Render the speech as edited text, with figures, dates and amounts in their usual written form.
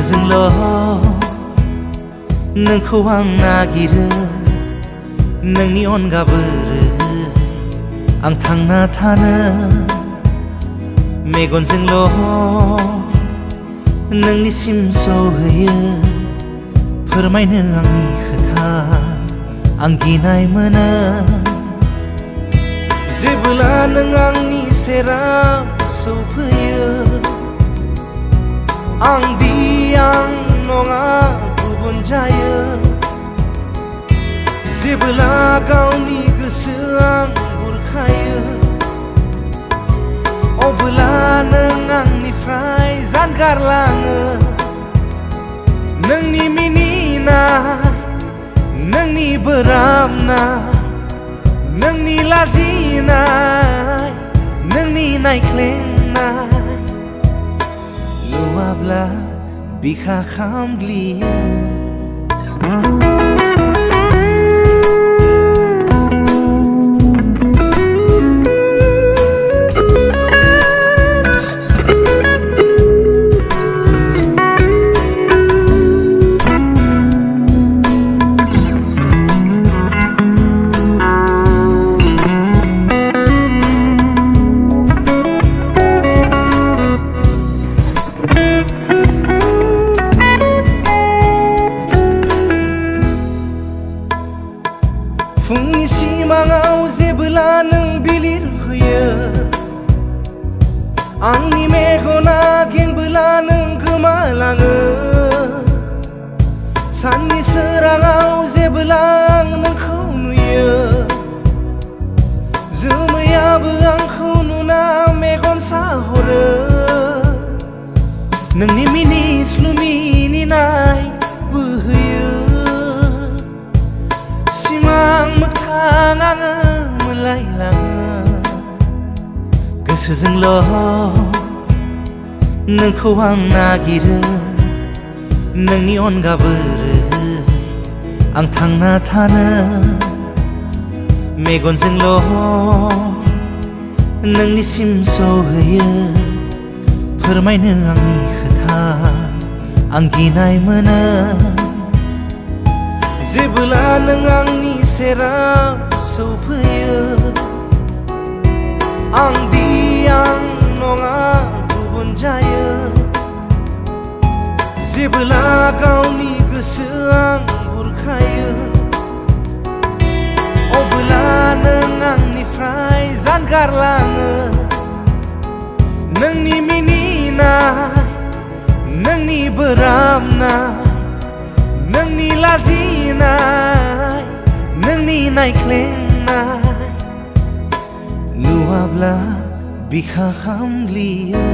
गोसोजोंल' नोंखौ आं नागिरो, नोंनि अनगा बोरै आं थांना थानो। मेगनजोंल' नोंनिसिम सहैयो, फोरमायनो आंनि खोथा आं गिनाय मोनो। जेबोला नों आंनि सेराव सौफैयो, आं नङा गुबुन जायो। जेबोला गावनि गोसो आं बुरखायो, अब्ला नों आंनिफ्राय जानगारलाङो। नोंनि मिनिनाय, नोंनि बोराबनाय, नोंनि लाजिनाय, नोंनि नायख्लेंनाय नुवाब्ला बिखा खामग्लियो। फुंनि सिमाङाव जेबोला नों बिलिर फैयो, आंनि मेगना गेंबोला नों गोमालाङो। साननि सोराङाव जेबोला आं नोंखौ नुयो, जोमैयाबो आंखौ नुना मेगन साहरो। नोंनि मिनिस्लु मिनिनाय बोहैयो, सिमां मोगथां आङो मोलायलाङो। गोसोजोंल' नोंखौ आं नागिरो, नोंनि अनगा बोरै आं थांना थानो। मेगनजोंल' नोंनिसिम सहैयो, फोरमायनो आंनि खोथा आं गिनाय मोनो। जेबोला नों आंनि सेराव सौफैयो, आं नङा गुबुन जायो। जेबोला गावनि गोसो आं बुरखायो, अब्ला नों आंनिफ्राय जानगारलाङो। नोंनि मिनिनाय, नोंनि बोराबनाय, नोंनि लाजिनाय, नोंनि नायख्लेंनाय नुवाब्ला बिखा खामग्लियो।